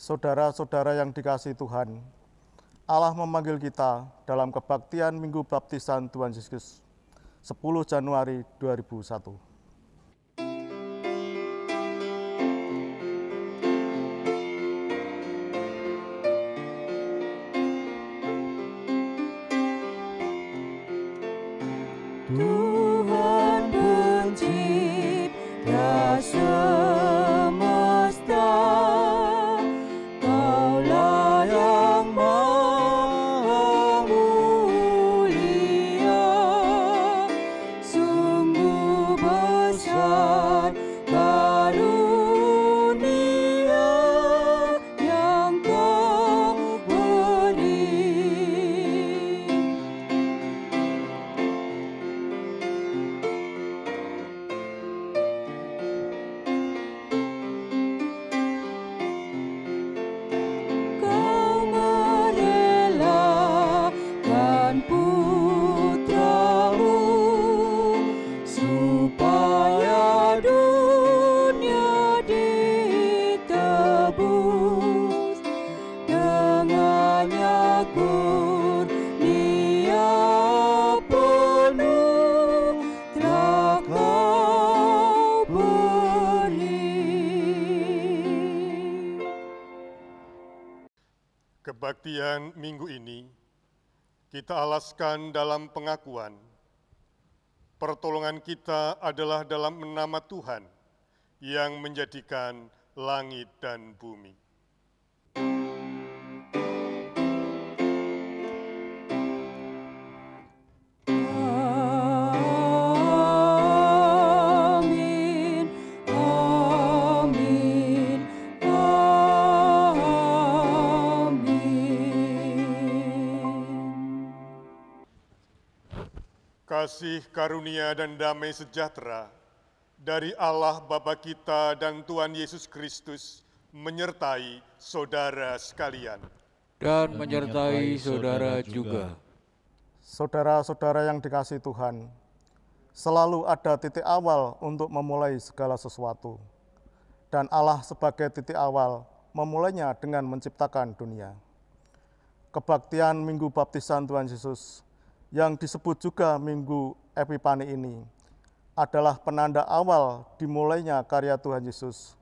Saudara-saudara yang dikasihi Tuhan, Allah memanggil kita dalam kebaktian Minggu Baptisan Tuhan Yesus 10 Januari 2001. Tuhan pencipta semesta, Kaulah yang maha mulia, sungguh besar karunia yang Kau beri. Supaya dunia ditebus dengannya kurnia penuh telah Kau beri. Kebaktian minggu ini kita alaskan dalam pengakuan pertolongan kita adalah dalam nama Tuhan yang menjadikan langit dan bumi. Amin, amin, amin. Kasih karunia dan damai sejahtera dari Allah Bapa kita dan Tuhan Yesus Kristus menyertai saudara sekalian. Dan menyertai saudara juga. Saudara-saudara yang dikasihi Tuhan, selalu ada titik awal untuk memulai segala sesuatu. Dan Allah sebagai titik awal memulainya dengan menciptakan dunia. Kebaktian Minggu Baptisan Tuhan Yesus yang disebut juga Minggu Epifani ini adalah penanda awal dimulainya karya Tuhan Yesus,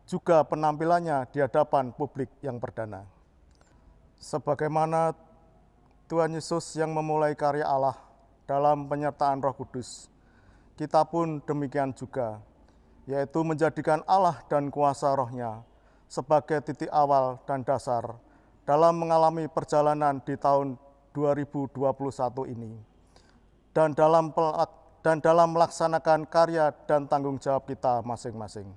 juga penampilannya di hadapan publik yang perdana. Sebagaimana Tuhan Yesus yang memulai karya Allah dalam penyertaan Roh Kudus, kita pun demikian juga, yaitu menjadikan Allah dan kuasa Roh-Nya sebagai titik awal dan dasar dalam mengalami perjalanan di tahun 2021 ini, dan dalam melaksanakan karya dan tanggung jawab kita masing-masing.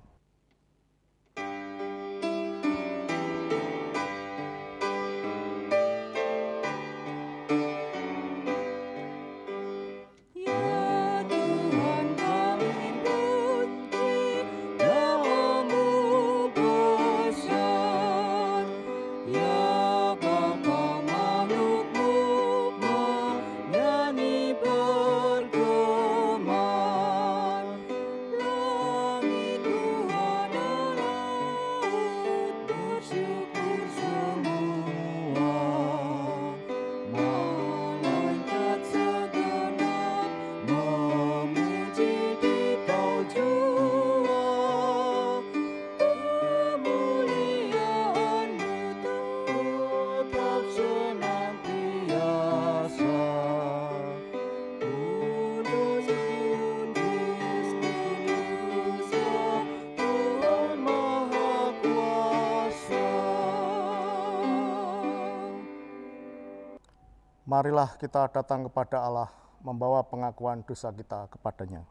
Marilah kita datang kepada Allah, membawa pengakuan dosa kita kepadanya.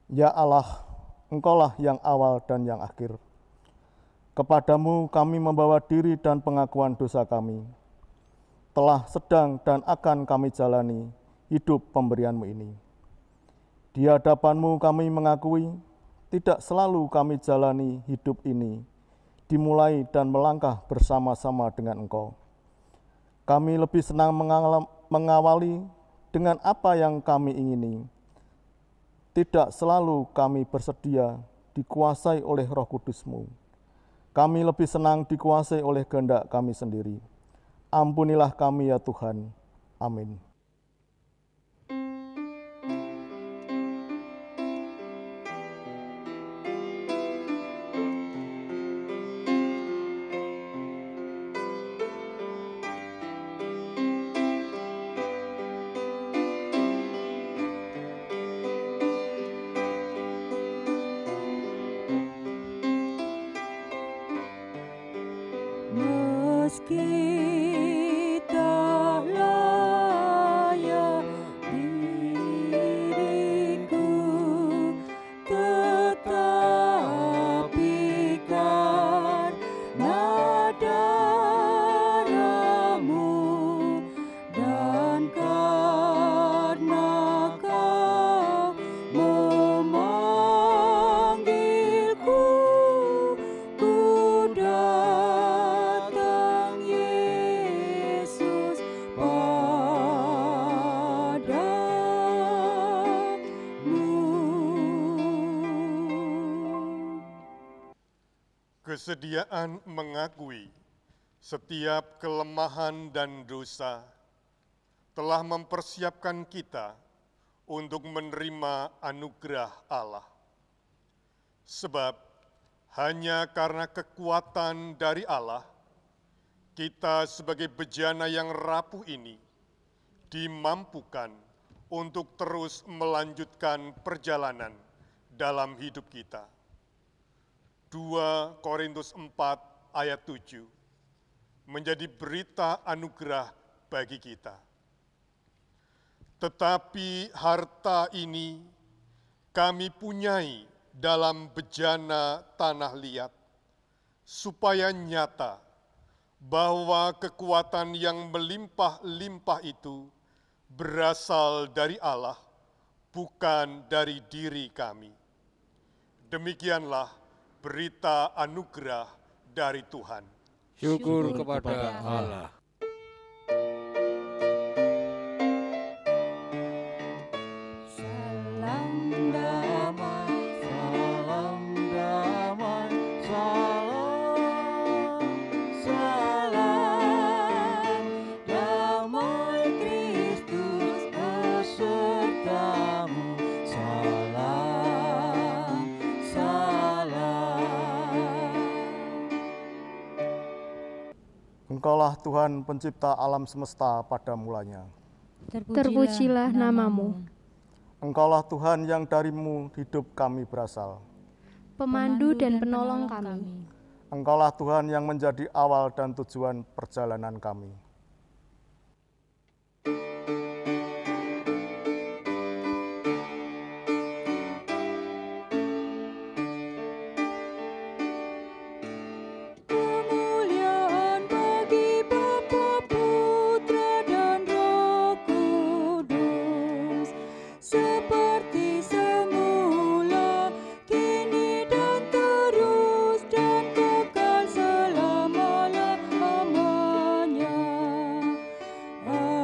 Ya Allah, Engkaulah yang awal dan yang akhir. Kepadamu kami membawa diri dan pengakuan dosa kami. Telah, sedang, dan akan kami jalani hidup pemberian-Mu ini. Di hadapan-Mu kami mengakui, tidak selalu kami jalani hidup ini, dimulai dan melangkah bersama-sama dengan Engkau. Kami lebih senang mengawali dengan apa yang kami ingini. Tidak selalu kami bersedia dikuasai oleh Roh Kudus-Mu. Kami lebih senang dikuasai oleh kehendak kami sendiri. Ampunilah kami ya Tuhan. Amin. Meski tak layak diriku, tetapi karena darah-Mu dan karena Kau memanggilku, ku datang Yesus padamu. Kesediaan mengakui setiap kelemahan dan dosa telah mempersiapkan kita untuk menerima anugerah Allah. Sebab hanya karena kekuatan dari Allah, kita sebagai bejana yang rapuh ini dimampukan untuk terus melanjutkan perjalanan dalam hidup kita. 2 Korintus 4 ayat 7 menjadi berita anugerah bagi kita. Tetapi harta ini kami punyai dalam bejana tanah liat, supaya nyata bahwa kekuatan yang melimpah-limpah itu berasal dari Allah, bukan dari diri kami. Demikianlah berita anugerah dari Tuhan. Syukur kepada Allah. Salam damai, salam damai, salam, salam damai Kristus besertamu. Salam, salam. Engkaulah Tuhan pencipta alam semesta pada mulanya. Terpujilah namamu, Engkaulah Tuhan yang darimu hidup kami berasal. pemandu dan penolong kami. Engkaulah Tuhan yang menjadi awal dan tujuan perjalanan kami. Kemuliaan bagi Bapa, Putra, dan Roh Kudus, seperti semula, kini dan terus, dan kekal selama-lamanya. Amin.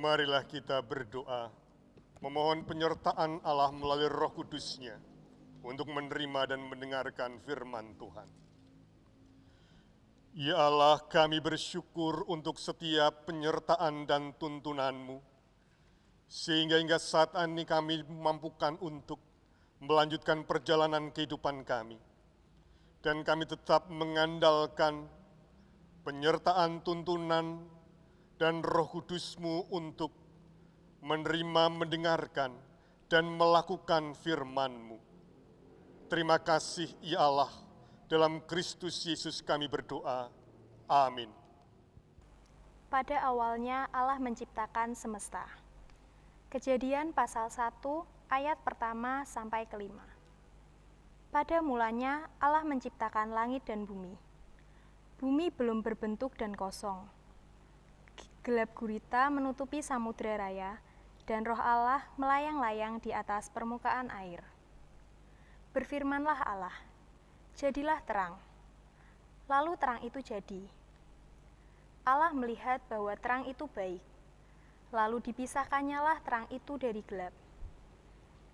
Marilah kita berdoa, memohon penyertaan Allah melalui Roh Kudus-Nya untuk menerima dan mendengarkan firman Tuhan. Ya Allah, kami bersyukur untuk setiap penyertaan dan tuntunan-Mu, sehingga hingga saat ini kami mampukan untuk melanjutkan perjalanan kehidupan kami. Dan kami tetap mengandalkan penyertaan tuntunan dan Roh Kudus-Mu untuk menerima, mendengarkan, dan melakukan firman-Mu. Terima kasih ya Allah, dalam Kristus Yesus kami berdoa. Amin. Pada awalnya Allah menciptakan semesta. Kejadian pasal 1 ayat pertama sampai kelima. Pada mulanya Allah menciptakan langit dan bumi. Bumi belum berbentuk dan kosong. Gelap gurita menutupi samudera raya, dan Roh Allah melayang-layang di atas permukaan air. Berfirmanlah Allah, jadilah terang. Lalu terang itu jadi. Allah melihat bahwa terang itu baik. Lalu dipisahkannyalah terang itu dari gelap.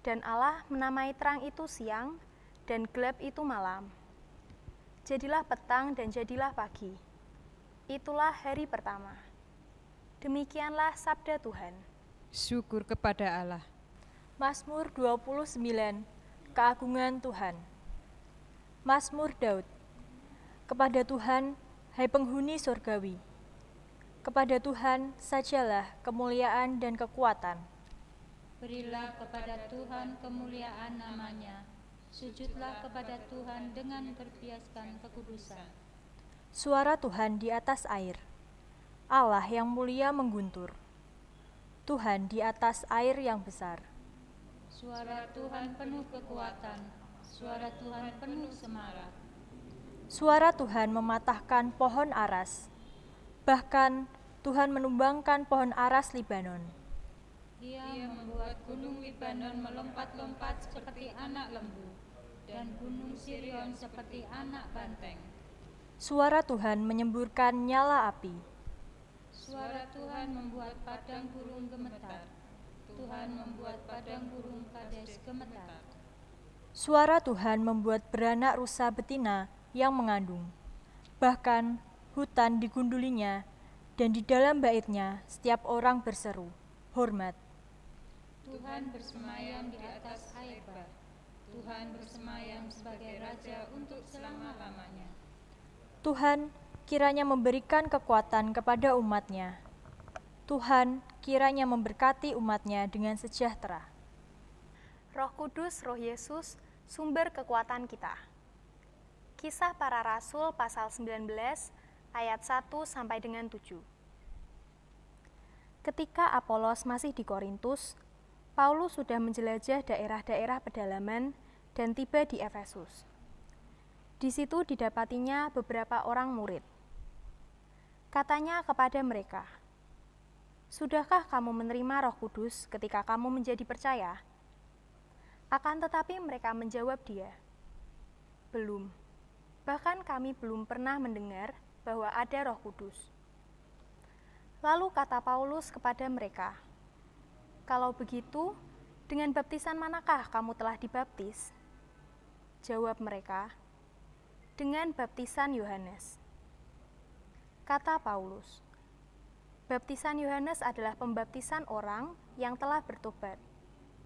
Dan Allah menamai terang itu siang, dan gelap itu malam. Jadilah petang dan jadilah pagi. Itulah hari pertama. Demikianlah sabda Tuhan. Syukur kepada Allah. Mazmur 29, Keagungan Tuhan. Mazmur Daud. Kepada Tuhan, hai penghuni surgawi. Kepada Tuhan sajalah kemuliaan dan kekuatan. Berilah kepada Tuhan kemuliaan namanya. Sujudlah kepada Tuhan dengan berbiaskan kekudusan. Suara Tuhan di atas air. Allah yang mulia mengguntur. Tuhan di atas air yang besar. Suara Tuhan penuh kekuatan. Suara Tuhan penuh semarak. Suara Tuhan mematahkan pohon aras. Bahkan Tuhan menumbangkan pohon aras Libanon. Dia membuat gunung Libanon melompat-lompat seperti anak lembu, dan gunung Sirion seperti anak banteng. Suara Tuhan menyemburkan nyala api. Suara Tuhan membuat padang gurun gemetar. Tuhan membuat padang gurun Kades gemetar. Suara Tuhan membuat beranak rusa betina yang mengandung. Bahkan hutan digundulinya, dan di dalam baitnya setiap orang berseru, hormat. Tuhan bersemayam di atas air bah. Tuhan bersemayam sebagai Raja untuk selama-lamanya. Tuhan kiranya memberikan kekuatan kepada umat-Nya. Tuhan kiranya memberkati umat-Nya dengan sejahtera. Roh Kudus, Roh Yesus, sumber kekuatan kita. Kisah Para Rasul pasal 19 ayat 1 sampai dengan 7. Ketika Apolos masih di Korintus, Paulus sudah menjelajah daerah-daerah pedalaman dan tiba di Efesus. Di situ didapatinya beberapa orang murid. Katanya kepada mereka, "Sudahkah kamu menerima Roh Kudus ketika kamu menjadi percaya?" Akan tetapi mereka menjawab dia, "Belum. Bahkan kami belum pernah mendengar bahwa ada Roh Kudus." Lalu kata Paulus kepada mereka, "Kalau begitu, dengan baptisan manakah kamu telah dibaptis?" Jawab mereka, "Dengan baptisan Yohanes." Kata Paulus, "Baptisan Yohanes adalah pembaptisan orang yang telah bertobat,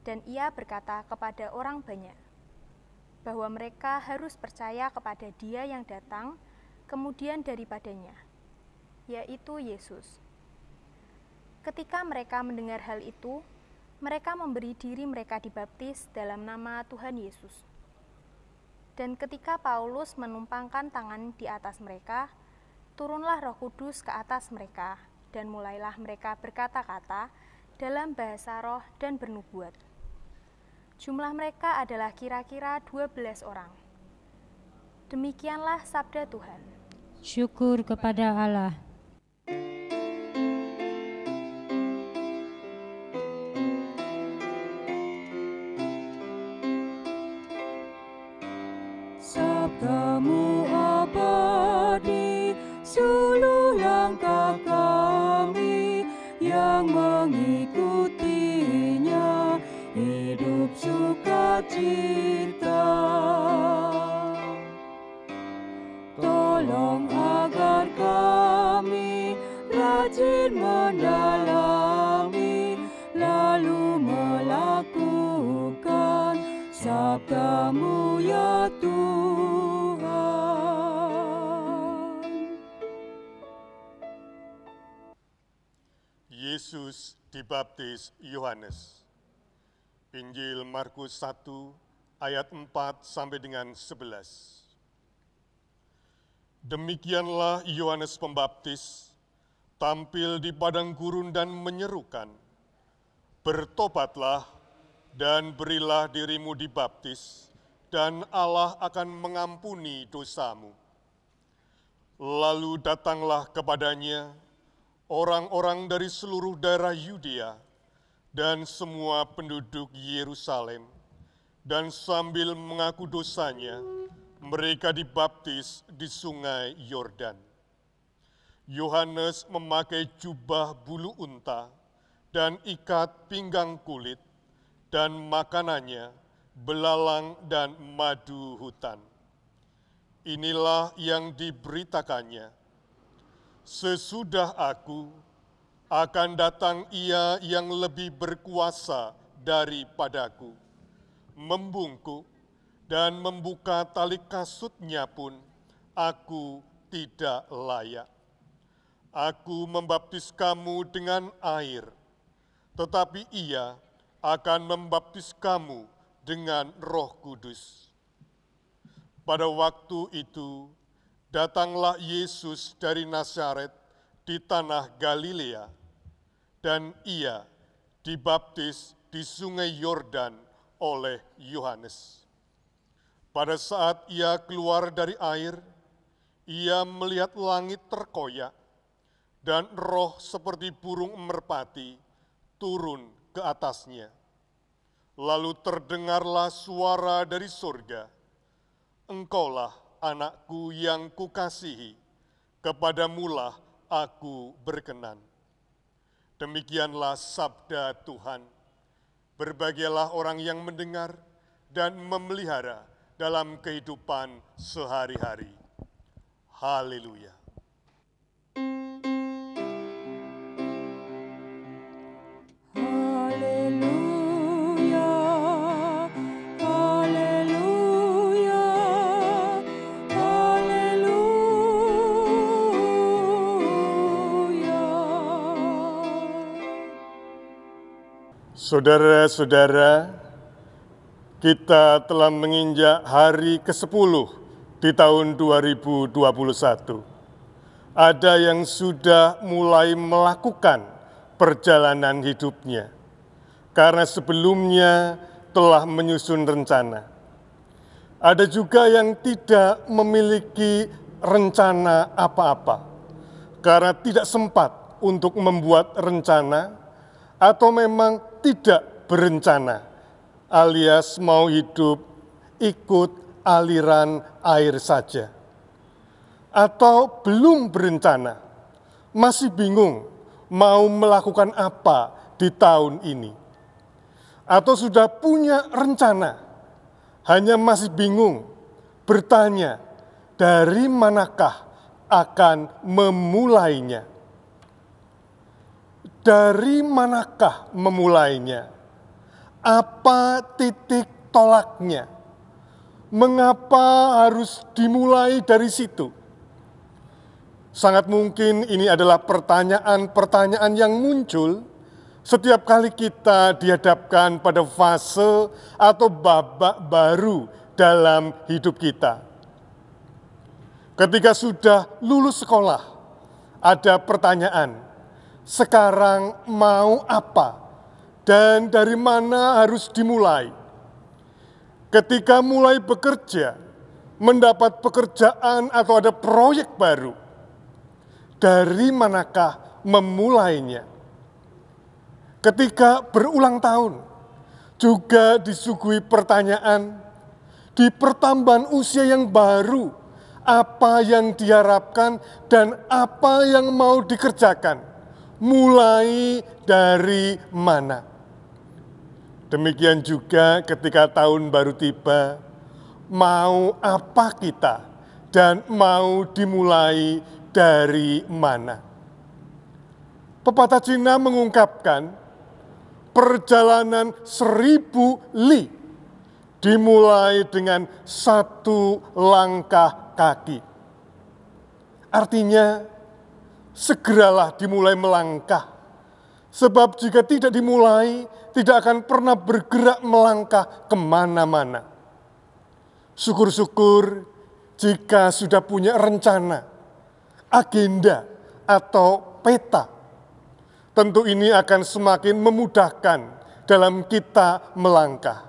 dan ia berkata kepada orang banyak bahwa mereka harus percaya kepada Dia yang datang kemudian daripadanya, yaitu Yesus." Ketika mereka mendengar hal itu, mereka memberi diri mereka dibaptis dalam nama Tuhan Yesus. Dan ketika Paulus menumpangkan tangan di atas mereka, turunlah Roh Kudus ke atas mereka, dan mulailah mereka berkata-kata dalam bahasa roh dan bernubuat. Jumlah mereka adalah kira-kira 12 orang. Demikianlah sabda Tuhan. Syukur kepada Allah. Sabdamu abadi, suluh langkah kami yang mengikutinya, hidup sukacita. Tolong agar kami rajin mendalami, lalu melakukan sabdamu ya Tuhan. Yesus dibaptis Yohanes. Injil Markus 1 ayat 4 sampai dengan 11. Demikianlah Yohanes Pembaptis tampil di padang gurun dan menyerukan, "Bertobatlah dan berilah dirimu dibaptis, dan Allah akan mengampuni dosamu." Lalu datanglah kepadanya orang-orang dari seluruh daerah Yudea dan semua penduduk Yerusalem, dan sambil mengaku dosanya, mereka dibaptis di sungai Yordan. Yohanes memakai jubah bulu unta dan ikat pinggang kulit, dan makanannya belalang dan madu hutan. Inilah yang diberitakannya. Sesudah aku, akan datang Ia yang lebih berkuasa daripadaku, membungkuk dan membuka tali kasutnya pun aku tidak layak. Aku membaptis kamu dengan air, tetapi Ia akan membaptis kamu dengan Roh Kudus. Pada waktu itu, datanglah Yesus dari Nazaret di tanah Galilea, dan Ia dibaptis di sungai Yordan oleh Yohanes. Pada saat Ia keluar dari air, Ia melihat langit terkoyak, dan roh seperti burung merpati turun ke atasnya. Lalu terdengarlah suara dari surga, "Engkaulah anakku yang kukasihi, kepadamulah aku berkenan." Demikianlah sabda Tuhan. Berbahagialah orang yang mendengar dan memelihara dalam kehidupan sehari-hari. Haleluya. Haleluya, haleluya, haleluya. Saudara-saudara, kita telah menginjak hari ke-10 di tahun 2021. Ada yang sudah mulai melakukan perjalanan hidupnya, karena sebelumnya telah menyusun rencana. Ada juga yang tidak memiliki rencana apa-apa, karena tidak sempat untuk membuat rencana, atau memang tidak berencana, alias mau hidup ikut aliran air saja. Atau belum berencana, masih bingung mau melakukan apa di tahun ini. Atau sudah punya rencana, hanya masih bingung bertanya dari manakah akan memulainya. Dari manakah memulainya? Apa titik tolaknya? Mengapa harus dimulai dari situ? Sangat mungkin ini adalah pertanyaan-pertanyaan yang muncul setiap kali kita dihadapkan pada fase atau babak baru dalam hidup kita. Ketika sudah lulus sekolah, ada pertanyaan, sekarang mau apa dan dari mana harus dimulai? Ketika mulai bekerja, mendapat pekerjaan atau ada proyek baru, dari manakah memulainya? Ketika berulang tahun, juga disuguhi pertanyaan, di pertambahan usia yang baru, apa yang diharapkan dan apa yang mau dikerjakan? Mulai dari mana? Demikian juga ketika tahun baru tiba, mau apa kita dan mau dimulai dari mana? Pepatah Cina mengungkapkan, perjalanan 1000 li dimulai dengan 1 langkah kaki. Artinya, segeralah dimulai melangkah. Sebab jika tidak dimulai, tidak akan pernah bergerak melangkah kemana-mana. Syukur-syukur jika sudah punya rencana, agenda, atau peta. Tentu ini akan semakin memudahkan dalam kita melangkah.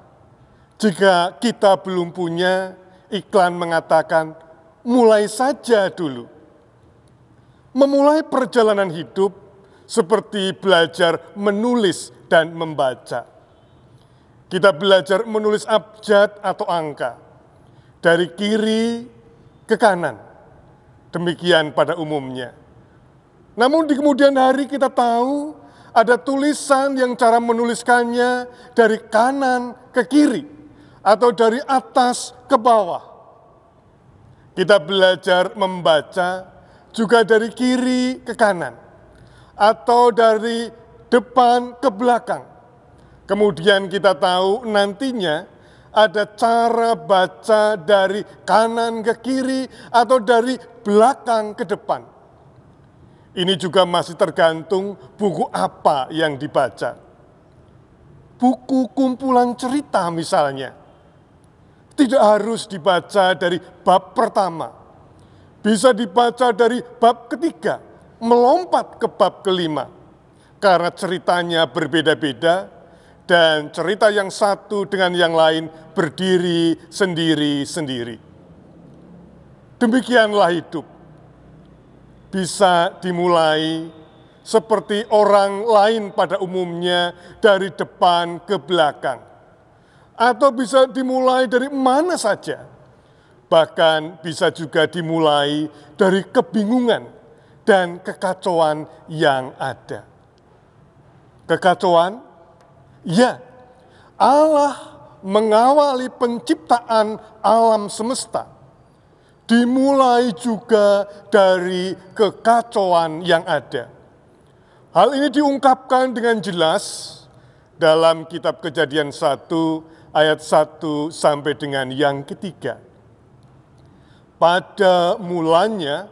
Jika kita belum punya, iklan mengatakan, mulai saja dulu. Memulai perjalanan hidup seperti belajar menulis dan membaca. Kita belajar menulis abjad atau angka, dari kiri ke kanan. Demikian pada umumnya. Namun di kemudian hari kita tahu Ada tulisan yang cara menuliskannya dari kanan ke kiri atau dari atas ke bawah. Kita belajar membaca juga dari kiri ke kanan atau dari depan ke belakang. Kemudian kita tahu nantinya ada cara baca dari kanan ke kiri atau dari belakang ke depan. Ini juga masih tergantung buku apa yang dibaca. Buku kumpulan cerita misalnya, tidak harus dibaca dari bab pertama. Bisa dibaca dari bab ketiga, melompat ke bab kelima. Karena ceritanya berbeda-beda, dan cerita yang satu dengan yang lain berdiri sendiri-sendiri. Demikianlah hidup. Bisa dimulai seperti orang lain pada umumnya dari depan ke belakang. Atau bisa dimulai dari mana saja. Bahkan bisa juga dimulai dari kebingungan dan kekacauan yang ada. Kekacauan? Ya, Allah mengawali penciptaan alam semesta. Dimulai juga dari kekacauan yang ada. Hal ini diungkapkan dengan jelas dalam kitab Kejadian 1 ayat 1 sampai dengan yang ketiga. Pada mulanya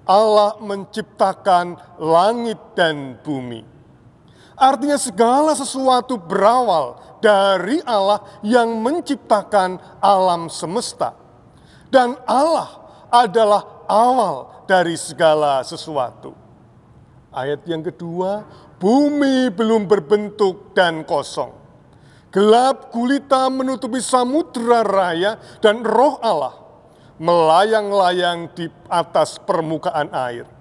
Allah menciptakan langit dan bumi. Artinya segala sesuatu berawal dari Allah yang menciptakan alam semesta. Dan Allah adalah awal dari segala sesuatu. Ayat yang kedua, bumi belum berbentuk dan kosong. Gelap gulita menutupi samudra raya dan roh Allah melayang-layang di atas permukaan air.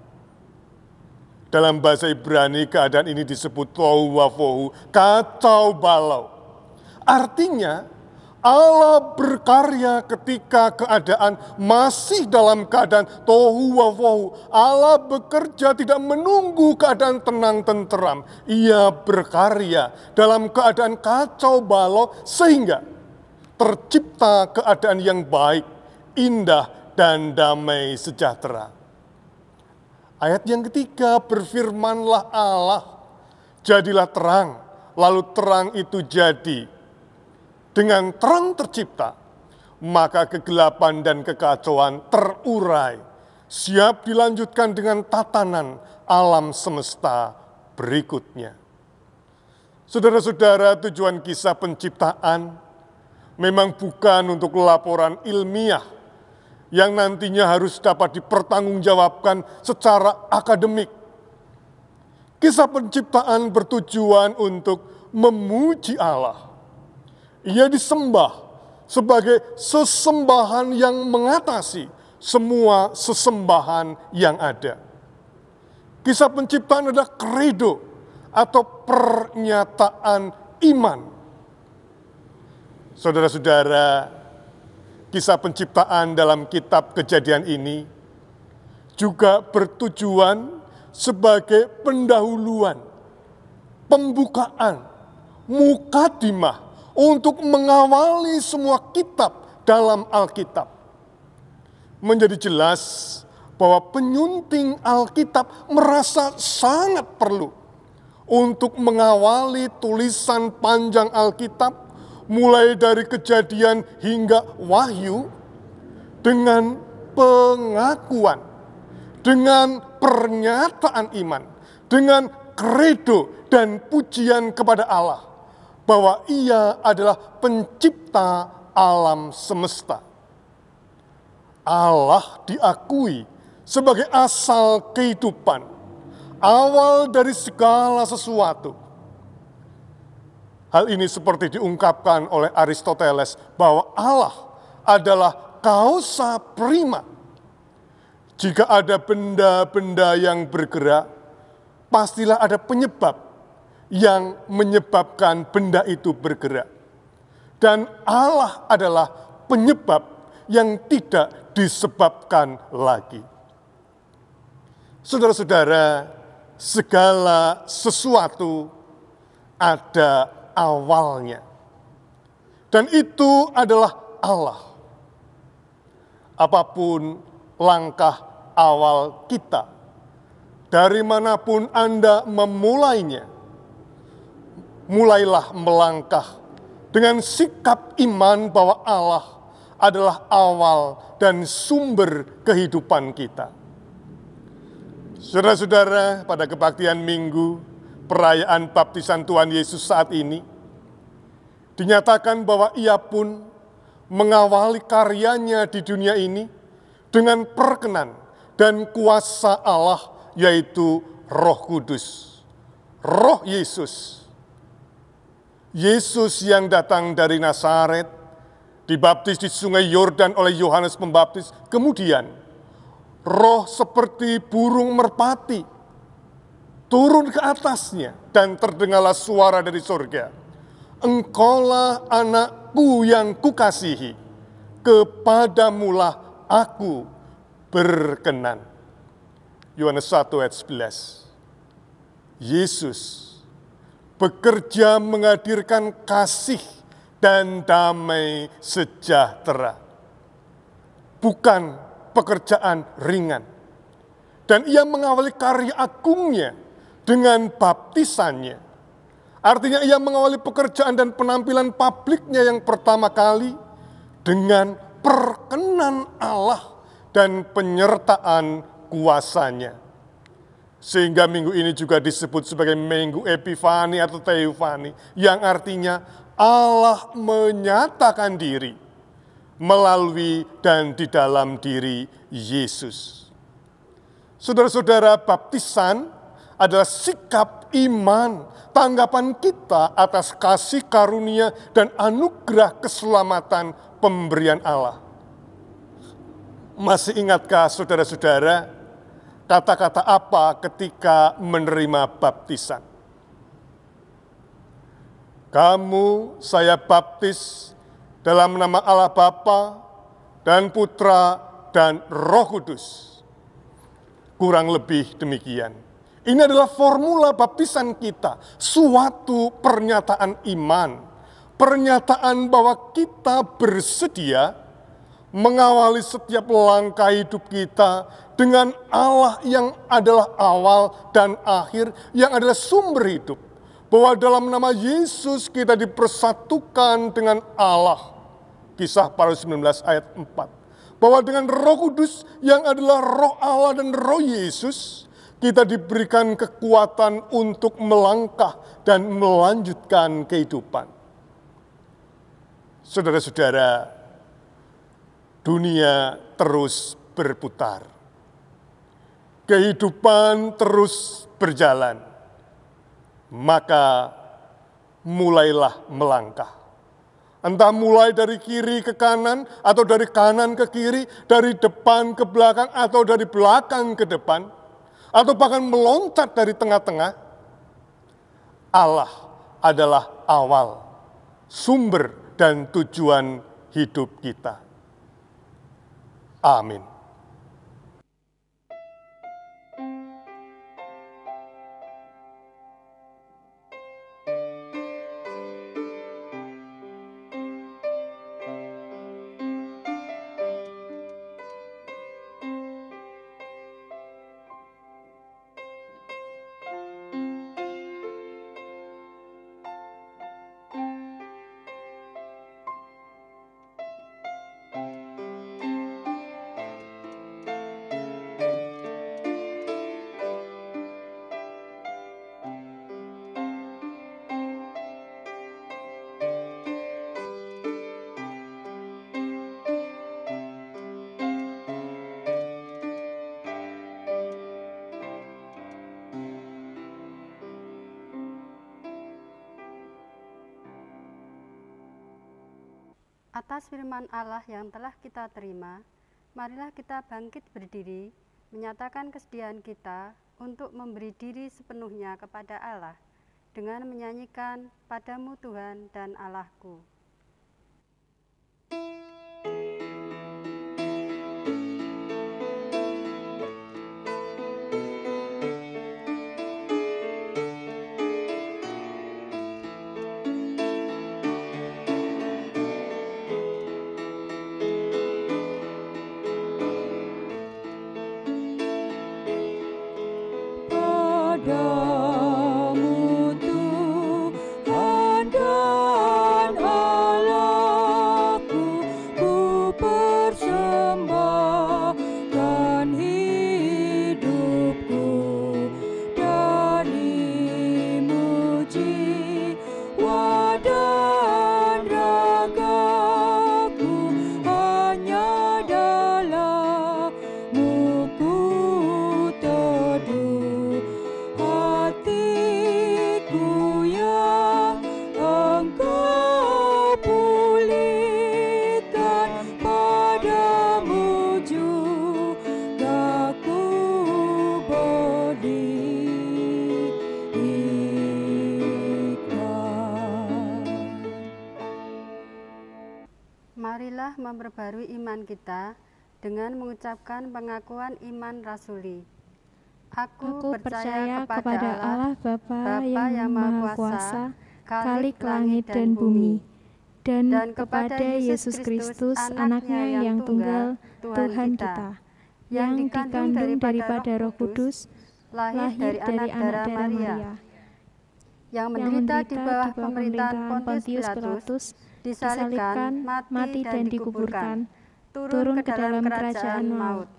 Dalam bahasa Ibrani keadaan ini disebut tohu wafohu, kacau balau. Artinya Allah berkarya ketika keadaan masih dalam keadaan tohu wafohu. Allah bekerja tidak menunggu keadaan tenang tenteram. Ia berkarya dalam keadaan kacau balau sehingga tercipta keadaan yang baik, indah dan damai sejahtera. Ayat yang ketiga, berfirmanlah Allah, jadilah terang, lalu terang itu jadi. Dengan terang tercipta, maka kegelapan dan kekacauan terurai, siap dilanjutkan dengan tatanan alam semesta berikutnya. Saudara-saudara, tujuan kisah penciptaan memang bukan untuk laporan ilmiah yang nantinya harus dapat dipertanggungjawabkan secara akademik. Kisah penciptaan bertujuan untuk memuji Allah. Ia disembah sebagai sesembahan yang mengatasi semua sesembahan yang ada. Kisah penciptaan adalah kredo atau pernyataan iman. Saudara-saudara, kisah penciptaan dalam kitab Kejadian ini juga bertujuan sebagai pendahuluan, pembukaan, mukadimah untuk mengawali semua kitab dalam Alkitab. Menjadi jelas bahwa penyunting Alkitab merasa sangat perlu untuk mengawali tulisan panjang Alkitab mulai dari Kejadian hingga Wahyu dengan pengakuan, dengan pernyataan iman, dengan kredo dan pujian kepada Allah bahwa Ia adalah pencipta alam semesta. Allah diakui sebagai asal kehidupan, awal dari segala sesuatu. Hal ini seperti diungkapkan oleh Aristoteles bahwa Allah adalah causa prima. Jika ada benda-benda yang bergerak, pastilah ada penyebab yang menyebabkan benda itu bergerak. Dan Allah adalah penyebab yang tidak disebabkan lagi. Saudara-saudara, segala sesuatu ada awalnya. Dan itu adalah Allah. Apapun langkah awal kita, dari manapun Anda memulainya, mulailah melangkah dengan sikap iman bahwa Allah adalah awal dan sumber kehidupan kita. Saudara-saudara, pada kebaktian Minggu, perayaan baptisan Tuhan Yesus saat ini, dinyatakan bahwa ia pun mengawali karyanya di dunia ini dengan perkenan dan kuasa Allah, yaitu Roh Kudus, Roh Yesus. Yesus yang datang dari Nazaret, dibaptis di sungai Yordan oleh Yohanes Pembaptis, kemudian roh seperti burung merpati turun ke atasnya dan terdengarlah suara dari surga. Engkaulah anakku yang kukasihi, kepadamulah aku berkenan. Yohanes 1 ayat 11. Yesus bekerja menghadirkan kasih dan damai sejahtera. Bukan pekerjaan ringan. Dan ia mengawali karya agungnya dengan baptisannya. Artinya ia mengawali pekerjaan dan penampilan publiknya yang pertama kali dengan perkenan Allah dan penyertaan kuasanya. Sehingga minggu ini juga disebut sebagai Minggu Epifani atau Teofani, yang artinya Allah menyatakan diri melalui dan di dalam diri Yesus. Saudara-saudara, baptisan adalah sikap iman, tanggapan kita atas kasih karunia dan anugerah keselamatan pemberian Allah. Masih ingatkah saudara-saudara kata-kata apa ketika menerima baptisan? Kamu saya baptis dalam nama Allah Bapa dan Putra dan Roh Kudus. Kurang lebih demikian. Ini adalah formula baptisan kita, suatu pernyataan iman, pernyataan bahwa kita bersedia mengawali setiap langkah hidup kita dengan Allah yang adalah awal dan akhir, yang adalah sumber hidup. Bahwa dalam nama Yesus kita dipersatukan dengan Allah. Kisah Paulus 19 ayat 4. Bahwa dengan Roh Kudus yang adalah Roh Allah dan Roh Yesus, kita diberikan kekuatan untuk melangkah dan melanjutkan kehidupan. Saudara-saudara, dunia terus berputar. Kehidupan terus berjalan. Maka mulailah melangkah. Entah mulai dari kiri ke kanan, atau dari kanan ke kiri, dari depan ke belakang, atau dari belakang ke depan, atau bahkan meloncat dari tengah-tengah. Allah adalah awal, sumber, dan tujuan hidup kita. Amin. Atas firman Allah yang telah kita terima, marilah kita bangkit berdiri, menyatakan kesediaan kita untuk memberi diri sepenuhnya kepada Allah, dengan menyanyikan Padamu Tuhan dan Allahku. Marilah memperbarui iman kita dengan mengucapkan pengakuan iman rasuli. Aku percaya kepada Allah Bapa yang Maha Kuasa, Khalik langit dan bumi, dan kepada Yesus Kristus, Anaknya yang tunggal, Tuhan kita, yang dikandung daripada Roh Kudus, lahir dari anak darah Maria, yang menderita di bawah pemerintahan Pontius Pilatus, disalibkan, mati dan dikuburkan, turun ke dalam kerajaan maut.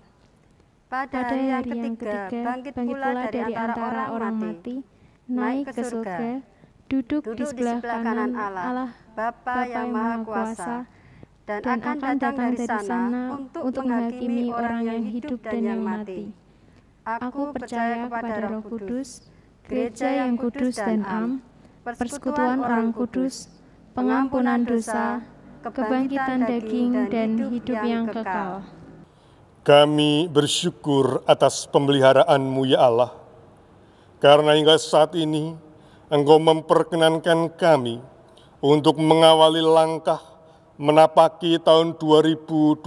Pada hari yang ketiga, bangkit pula dari antara orang mati, naik ke surga, duduk di sebelah kanan Allah, Bapa yang Maha Kuasa, dan akan datang dari sana untuk menghakimi orang yang hidup dan yang mati. Aku percaya kepada Roh Kudus, gereja yang kudus dan am, persekutuan orang kudus, pengampunan dosa, kebangkitan daging, dan hidup yang kekal. Kami bersyukur atas pemeliharaan-Mu ya Allah, karena hingga saat ini Engkau memperkenankan kami untuk mengawali langkah menapaki tahun 2021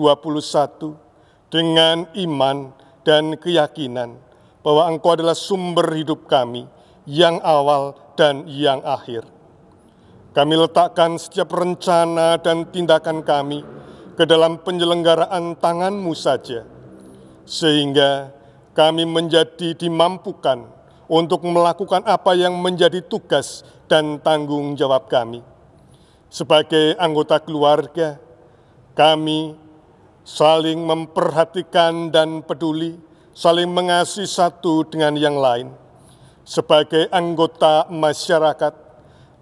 dengan iman dan keyakinan bahwa Engkau adalah sumber hidup kami yang awal dan yang akhir. Kami letakkan setiap rencana dan tindakan kami ke dalam penyelenggaraan tangan-Mu saja, sehingga kami menjadi dimampukan untuk melakukan apa yang menjadi tugas dan tanggung jawab kami. Sebagai anggota keluarga, kami saling memperhatikan dan peduli, saling mengasihi satu dengan yang lain. Sebagai anggota masyarakat,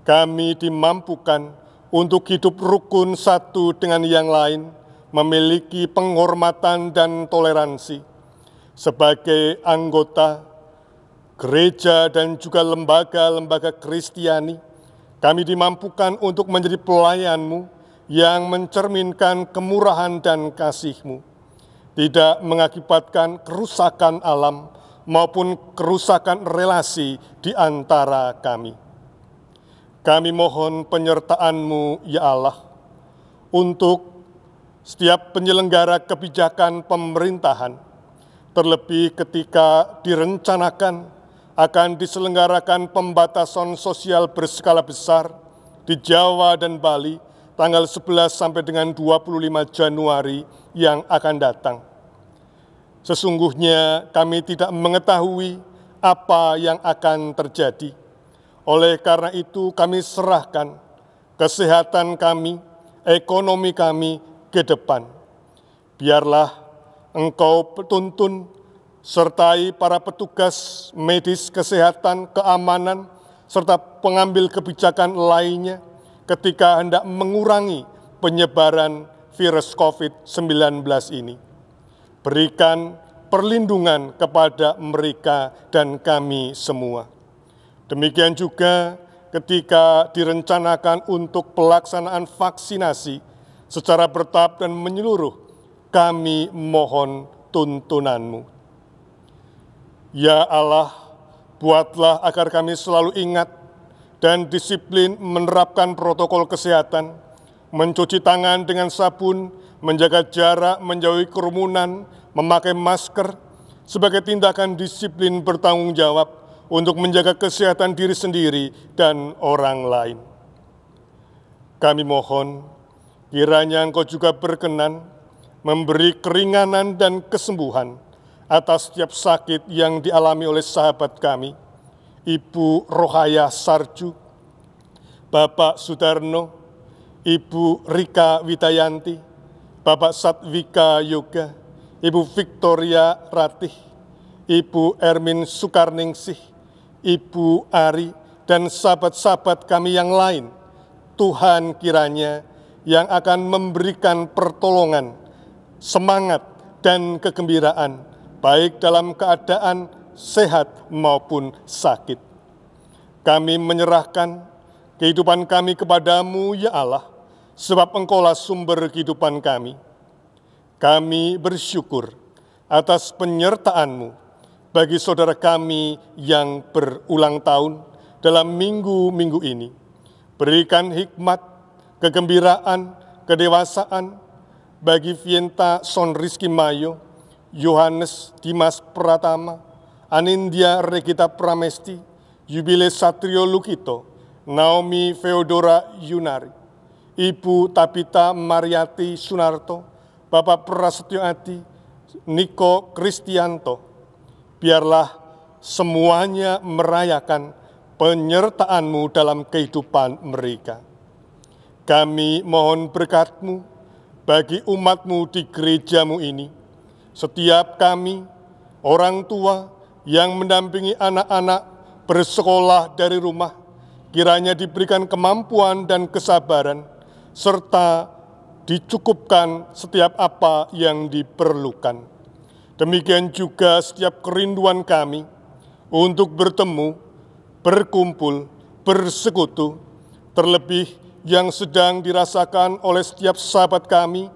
kami dimampukan untuk hidup rukun satu dengan yang lain, memiliki penghormatan dan toleransi. Sebagai anggota gereja dan juga lembaga-lembaga Kristiani, kami dimampukan untuk menjadi pelayan-Mu yang mencerminkan kemurahan dan kasih-Mu, tidak mengakibatkan kerusakan alam maupun kerusakan relasi di antara kami. Kami mohon penyertaan-Mu ya Allah untuk setiap penyelenggara kebijakan pemerintahan, terlebih ketika direncanakan akan diselenggarakan pembatasan sosial berskala besar di Jawa dan Bali tanggal 11 sampai dengan 25 Januari yang akan datang. Sesungguhnya kami tidak mengetahui apa yang akan terjadi. Oleh karena itu kami serahkan kesehatan kami, ekonomi kami ke depan. Biarlah Engkau tuntun, sertai para petugas medis kesehatan, keamanan, serta pengambil kebijakan lainnya ketika hendak mengurangi penyebaran virus COVID-19 ini. Berikan perlindungan kepada mereka dan kami semua. Demikian juga ketika direncanakan untuk pelaksanaan vaksinasi secara bertahap dan menyeluruh, kami mohon tuntunan-Mu. Ya Allah, buatlah agar kami selalu ingat dan disiplin menerapkan protokol kesehatan, mencuci tangan dengan sabun, menjaga jarak, menjauhi kerumunan, memakai masker, sebagai tindakan disiplin bertanggung jawab untuk menjaga kesehatan diri sendiri dan orang lain. Kami mohon, kiranya Engkau juga berkenan memberi keringanan dan kesembuhan atas setiap sakit yang dialami oleh sahabat kami, Ibu Rohaya Sarju, Bapak Sudarno, Ibu Rika Widayanti, Bapak Satwika Yoga, Ibu Victoria Ratih, Ibu Ermin Sukarningsih, Ibu Ari, dan sahabat-sahabat kami yang lain. Tuhan kiranya yang akan memberikan pertolongan, semangat, dan kegembiraan, baik dalam keadaan sehat maupun sakit. Kami menyerahkan kehidupan kami kepadamu, ya Allah, sebab Engkaulah sumber kehidupan kami. Kami bersyukur atas penyertaan-Mu bagi saudara kami yang berulang tahun dalam minggu-minggu ini. Berikan hikmat, kegembiraan, kedewasaan bagi Vienta Sonriski Mayo, Yohanes Dimas Pratama, Anindya Regita Pramesti, Yubile Satrio Lukito, Naomi Feodora Yunari, Ibu Tabita Mariati Sunarto, Bapak Prasetyo Adi, Niko Kristianto. Biarlah semuanya merayakan penyertaan-Mu dalam kehidupan mereka. Kami mohon berkat-Mu bagi umat-Mu di gereja-Mu ini. Setiap kami, orang tua yang mendampingi anak-anak bersekolah dari rumah, kiranya diberikan kemampuan dan kesabaran, serta dicukupkan setiap apa yang diperlukan. Demikian juga setiap kerinduan kami untuk bertemu, berkumpul, bersekutu, terlebih yang sedang dirasakan oleh setiap sahabat kami,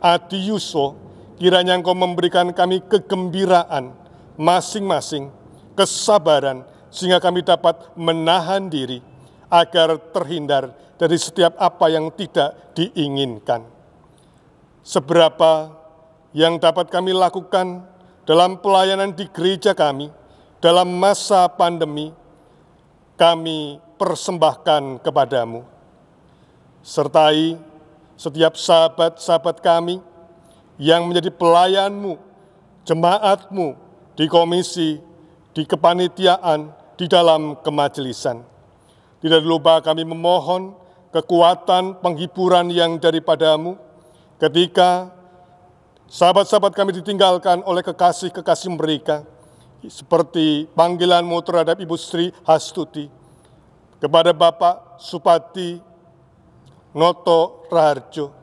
Adi Yuso, kiranya Engkau memberikan kami kegembiraan masing-masing, kesabaran, sehingga kami dapat menahan diri agar terhindar dari setiap apa yang tidak diinginkan. Seberapa yang dapat kami lakukan dalam pelayanan di gereja kami dalam masa pandemi, kami persembahkan kepadamu. Sertai setiap sahabat-sahabat kami yang menjadi pelayan-Mu, jemaat-Mu di komisi, di kepanitiaan, di dalam kemajelisan. Tidak lupa kami memohon kekuatan penghiburan yang daripadamu ketika sahabat-sahabat kami ditinggalkan oleh kekasih-kekasih mereka, seperti panggilan-Mu terhadap Ibu Sri Hastuti, kepada Bapak Supati Noto Raharjo,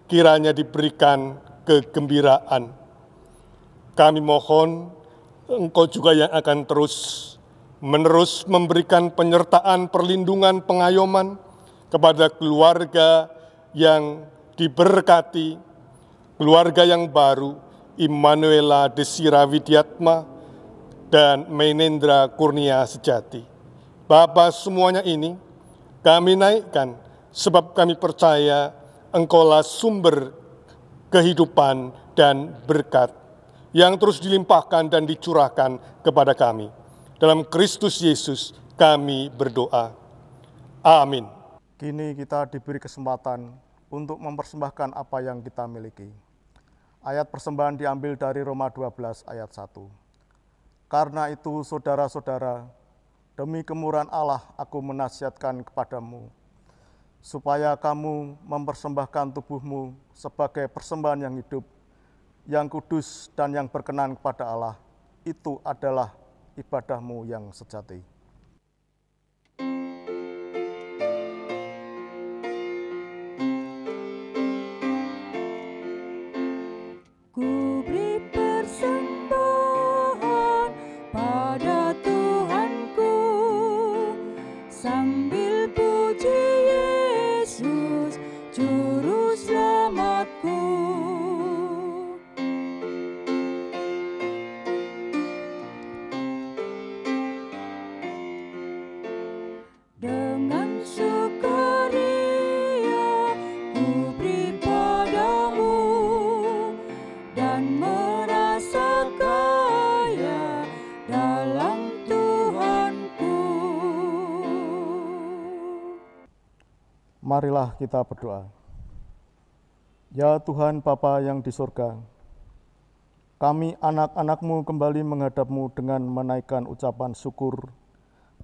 kiranya diberikan kegembiraan. Kami mohon Engkau juga yang akan menerus memberikan penyertaan, perlindungan, pengayoman kepada keluarga yang diberkati, keluarga yang baru, Immanuela Desira Widiatma dan Menendra Kurnia Sejati. Bapa, semuanya ini kami naikkan sebab kami percaya Engkaulah sumber kehidupan dan berkat yang terus dilimpahkan dan dicurahkan kepada kami. Dalam Kristus Yesus kami berdoa. Amin. Kini kita diberi kesempatan untuk mempersembahkan apa yang kita miliki. Ayat persembahan diambil dari Roma 12 ayat 1. Karena itu saudara-saudara, demi kemurahan Allah aku menasihatkan kepadamu, supaya kamu mempersembahkan tubuhmu sebagai persembahan yang hidup, yang kudus dan yang berkenan kepada Allah. Itu adalah ibadahmu yang sejati. Ku beri persembahan pada Tuhanku sambil puji Yesus Juru Selamatku. Dengan sukaria ku beri padamu dan merasa kaya dalam Tuhanku. Marilah kita berdoa. Ya Tuhan Bapa yang di surga, kami anak-anak-Mu kembali menghadap-Mu dengan menaikkan ucapan syukur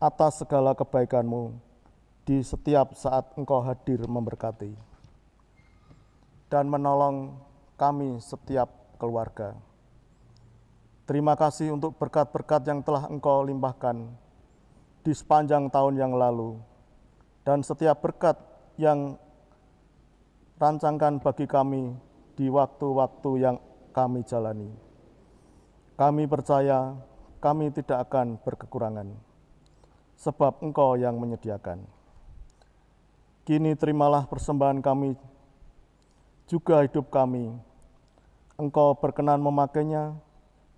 atas segala kebaikan-Mu di setiap saat Engkau hadir memberkati dan menolong kami setiap keluarga. Terima kasih untuk berkat-berkat yang telah Engkau limpahkan di sepanjang tahun yang lalu dan setiap berkat yang rancangkan bagi kami di waktu-waktu yang kami jalani. Kami percaya kami tidak akan berkekurangan, sebab Engkau yang menyediakan. Kini terimalah persembahan kami, juga hidup kami. Engkau berkenan memakainya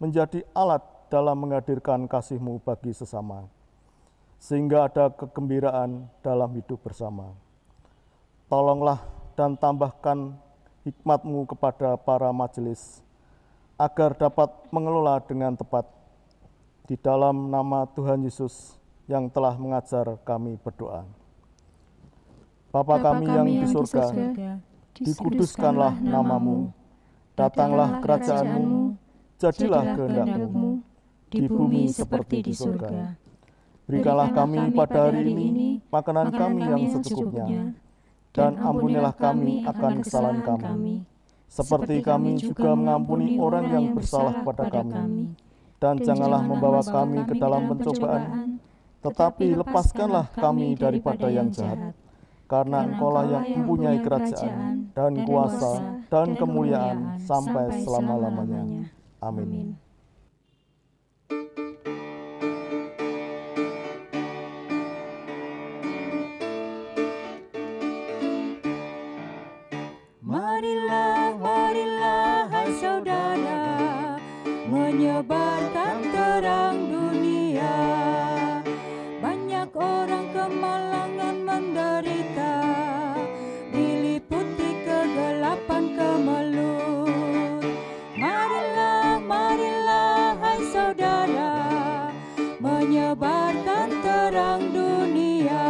menjadi alat dalam menghadirkan kasih-Mu bagi sesama, sehingga ada kegembiraan dalam hidup bersama. Tolonglah dan tambahkan hikmat-Mu kepada para majelis, agar dapat mengelola dengan tepat. Di dalam nama Tuhan Yesus yang telah mengajar kami berdoa. Bapa kami yang di surga, dikuduskanlah nama-Mu, datanglah kerajaan-Mu, jadilah kehendak-Mu, di bumi seperti di surga. Berikanlah kami pada hari ini makanan kami yang secukupnya, dan ampunilah kami akan kesalahan kami, seperti kami juga mengampuni orang yang bersalah kepada kami. Dan janganlah membawa kami ke dalam pencobaan, tetapi lepaskanlah kami daripada yang jahat. Karena Engkau-lah yang mempunyai kerajaan, dan kuasa, dan kemuliaan, sampai selama-lamanya. Amin. Marilah, hai saudara, menyebarkan terang dunia. Banyak orang kemalangan menderita, diliputi kegelapan kemelut. Marilah, hai saudara, menyebarkan terang dunia.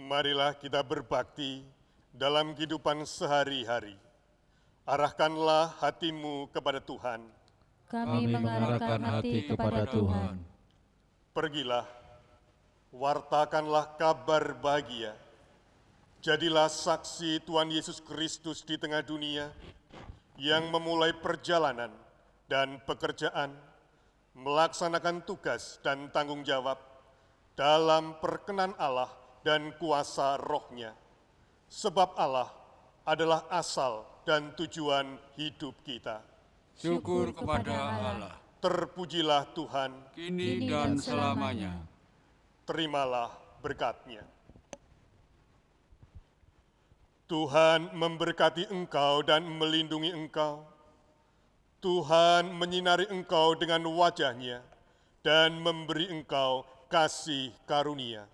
Marilah kita berbakti dalam kehidupan sehari-hari. Arahkanlah hatimu kepada Tuhan. Kami mengarahkan hati kepada Tuhan. Pergilah, wartakanlah kabar bahagia. Jadilah saksi Tuhan Yesus Kristus di tengah dunia yang memulai perjalanan dan pekerjaan, melaksanakan tugas dan tanggung jawab dalam perkenan Allah dan kuasa Roh-Nya. Sebab Allah adalah asal dan tujuan hidup kita. Syukur kepada Allah. Terpujilah Tuhan, Kini dan selamanya. terimalah berkat-Nya. Tuhan memberkati engkau dan melindungi engkau. Tuhan menyinari engkau dengan wajah-Nya dan memberi engkau kasih karunia.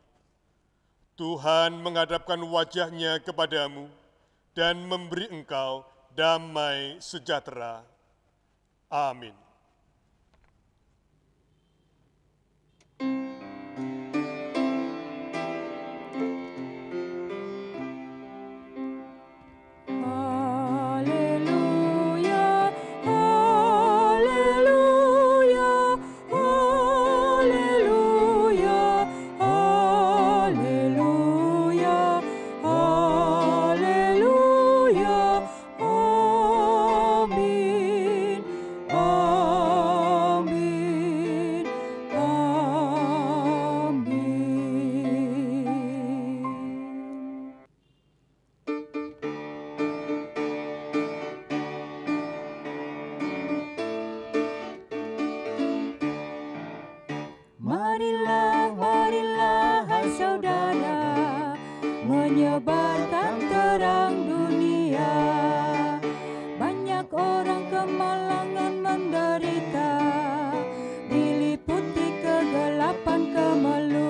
Tuhan menghadapkan wajah-Nya kepadamu dan memberi engkau damai sejahtera. Amin. Marilah, hai saudara, menyebarkan terang dunia. Banyak orang kemalangan menderita, diliputi kegelapan kemelut.